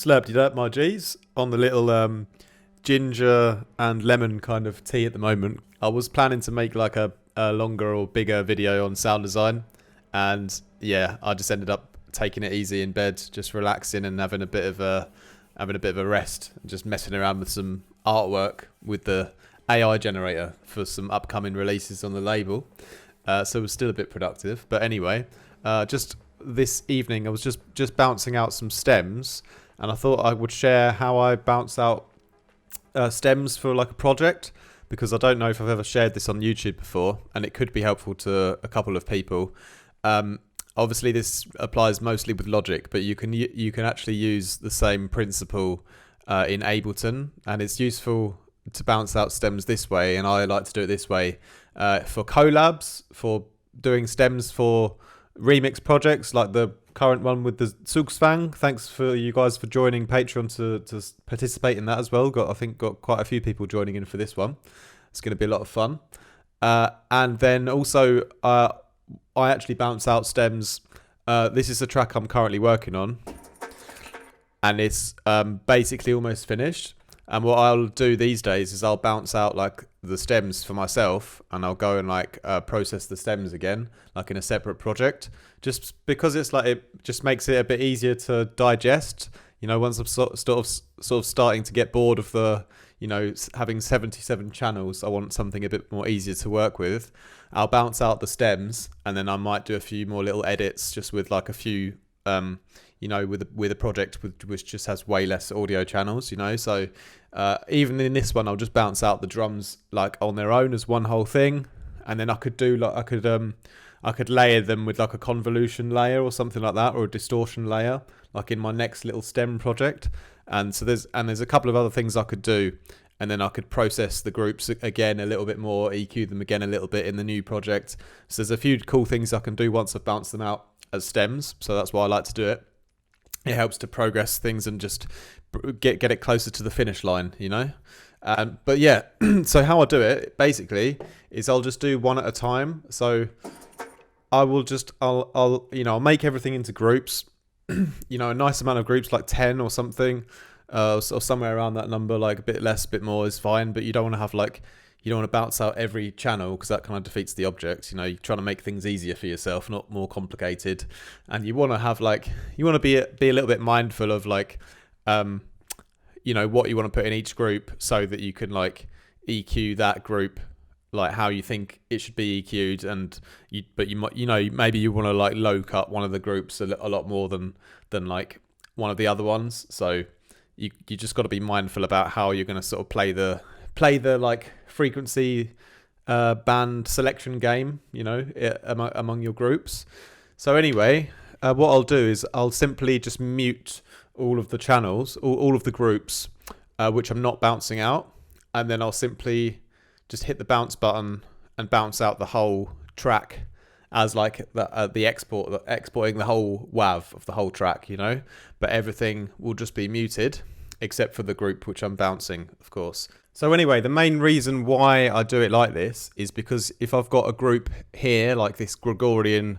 Slurped it up, my G's, on the little ginger and lemon kind of tea at the moment. I was planning to make like a longer or bigger video on sound design, and yeah, I just ended up taking it easy in bed, just relaxing and having a bit of a rest, and just messing around with some artwork with the AI generator for some upcoming releases on the label. So it was still a bit productive. But anyway, just this evening I was just bouncing out some stems, and I thought I would share how I bounce out stems for like a project, because I don't know if I've ever shared this on YouTube before, and it could be helpful to a couple of people. Obviously this applies mostly with Logic, but you can actually use the same principle in Ableton, and it's useful to bounce out stems this way, and I like to do it this way for collabs, for doing stems for remix projects like the current one with the Sugsfang. Thanks for you guys for joining Patreon to participate in that as well. I think got quite a few people joining in for this one. It's going to be a lot of fun. And then also I actually bounce out stems. This is a track I'm currently working on, and it's basically almost finished. And what I'll do these days is I'll bounce out like the stems for myself, and I'll go and like process the stems again, like in a separate project, just because it's like, it just makes it a bit easier to digest. You know, once I'm sort of starting to get bored of the, you know, having 77 channels, I want something a bit more easier to work with. I'll bounce out the stems, and then I might do a few more little edits just with like a few, you know, with a project which just has way less audio channels, you know. So even in this one, I'll just bounce out the drums like on their own as one whole thing, and then I could do like I could layer them with like a convolution layer or something like that, or a distortion layer, like in my next little stem project. And so there's a couple of other things I could do, and then I could process the groups again a little bit more, EQ them again a little bit in the new project. So there's a few cool things I can do once I've bounced them out as stems. So that's why I like to do it. It helps to progress things and just get it closer to the finish line, you know. But yeah, so how I do it basically is I'll just do one at a time. So I'll make everything into groups, you know, a nice amount of groups, like 10 or something, or somewhere around that number. Like a bit less, a bit more is fine, but you don't want to have like, you don't want to bounce out every channel, because that kind of defeats the object. You know, you're trying to make things easier for yourself, not more complicated. And you want to have like, you want to be a little bit mindful of like, you know, what you want to put in each group, so that you can like EQ that group like how you think it should be EQ'd. And you might, you know, maybe you want to like low cut one of the groups a lot more than like one of the other ones. So you just got to be mindful about how you're going to sort of play the like frequency band selection game, you know, among your groups. So anyway, what I'll do is I'll simply just mute all of the channels, all of the groups which I'm not bouncing out, and then I'll simply just hit the bounce button and bounce out the whole track as like the exporting the whole WAV of the whole track, you know. But everything will just be muted except for the group which I'm bouncing, of course. So anyway, the main reason why I do it like this is because if I've got a group here, like this Gregorian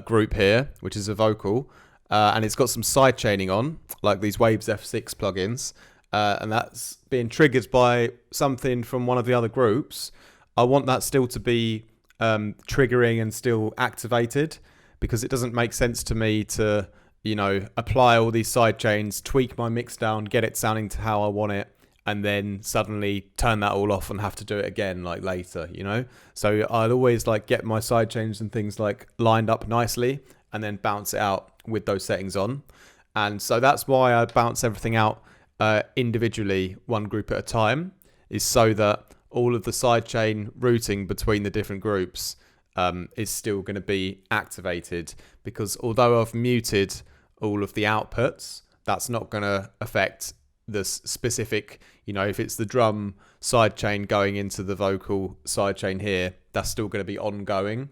group here, which is a vocal, and it's got some side chaining on, like these Waves F6 plugins, and that's being triggered by something from one of the other groups, I want that still to be triggering and still activated, because it doesn't make sense to me to, you know, apply all these side chains, tweak my mix down, get it sounding to how I want it, and then suddenly turn that all off and have to do it again like later, you know. So I'd always like get my side chains and things like lined up nicely, and then bounce it out with those settings on. And so that's why I bounce everything out individually, one group at a time, is so that all of the sidechain routing between the different groups is still going to be activated, because although I've muted all of the outputs, that's not going to affect the specific, you know, if it's the drum sidechain going into the vocal sidechain here, that's still going to be ongoing.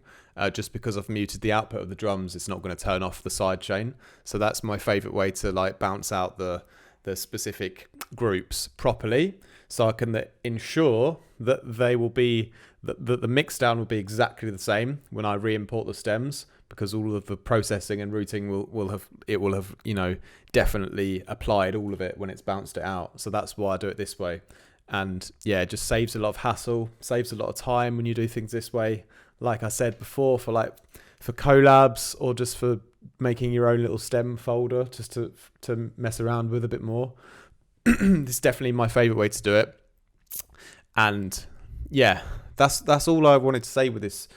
Just because I've muted the output of the drums, it's not going to turn off the sidechain. So that's my favorite way to like bounce out the specific groups properly, so I can ensure that they will be that the mix down will be exactly the same when I re-import the stems, because all of the processing and routing will have definitely applied all of it when it's bounced it out. So that's why I do it this way. And yeah, it just saves a lot of hassle, saves a lot of time when you do things this way. Like I said before, for collabs or just for making your own little stem folder, just to mess around with a bit more. This is definitely my favorite way to do it. And yeah, that's all I wanted to say with this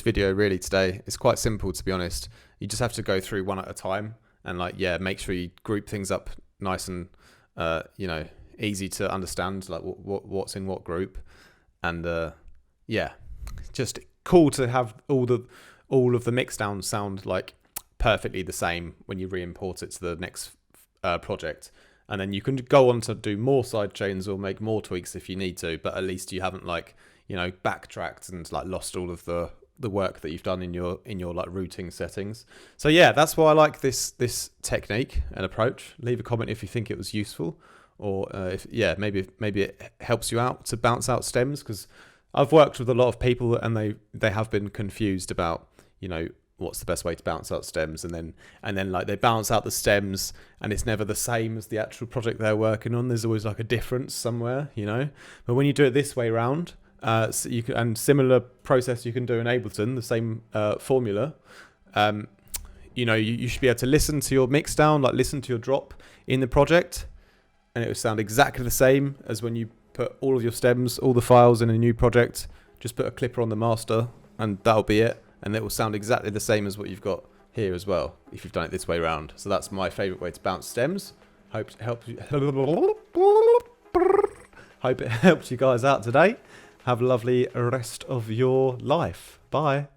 video really today. It's quite simple, to be honest. You just have to go through one at a time and make sure you group things up nice and easy to understand, like what's in what group. And just cool to have all of the mixdown sound like perfectly the same when you re-import it to the next project. And then you can go on to do more side chains or make more tweaks if you need to, but at least you haven't backtracked and lost all of the work that you've done in your routing settings. So yeah, that's why I like this technique and approach. Leave a comment if you think it was useful, or maybe it helps you out to bounce out stems, because I've worked with a lot of people and they have been confused about what's the best way to bounce out stems, and then they bounce out the stems and it's never the same as the actual project they're working on. There's always a difference somewhere, but when you do it this way round, so you can, and similar process you can do in Ableton, the same formula, you should be able to listen to your mix down, listen to your drop in the project, and it will sound exactly the same as when you put all of your stems, all the files in a new project. Just put a clipper on the master and that'll be it. And it will sound exactly the same as what you've got here as well, if you've done it this way around. So that's my favourite way to bounce stems. Hope it helps you guys out today. Have a lovely rest of your life. Bye.